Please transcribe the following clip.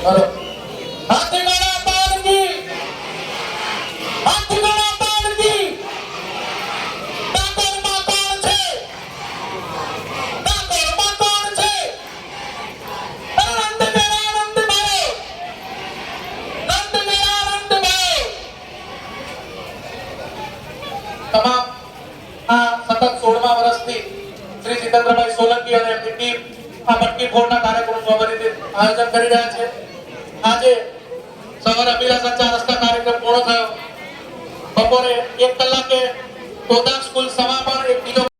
બોલો હાથીગણા પાડકી ડાકોરમાં કોણ છે? ડાકોરમાં કોણ છે? નંદ મેરા નંદ ભાઈ, નંદ મેરા નંદ ભાઈ. તમામ આ સતત 16મા વર્ષથી શ્રી જીતેન્દ્રભાઈ સોલંકી અને એમની ટીમ આ મટકી ફોડના કાર્યક્રમનું અવિરત આયોજન કરી રહ્યા છે. આજે સવારે અભિલાષા 4 રસ્તા કાર્યક્રમ પૂર્ણ થયો. બપોરે 1 કલાકે ગોદામ સ્કૂલ સમાપન 1 કિલો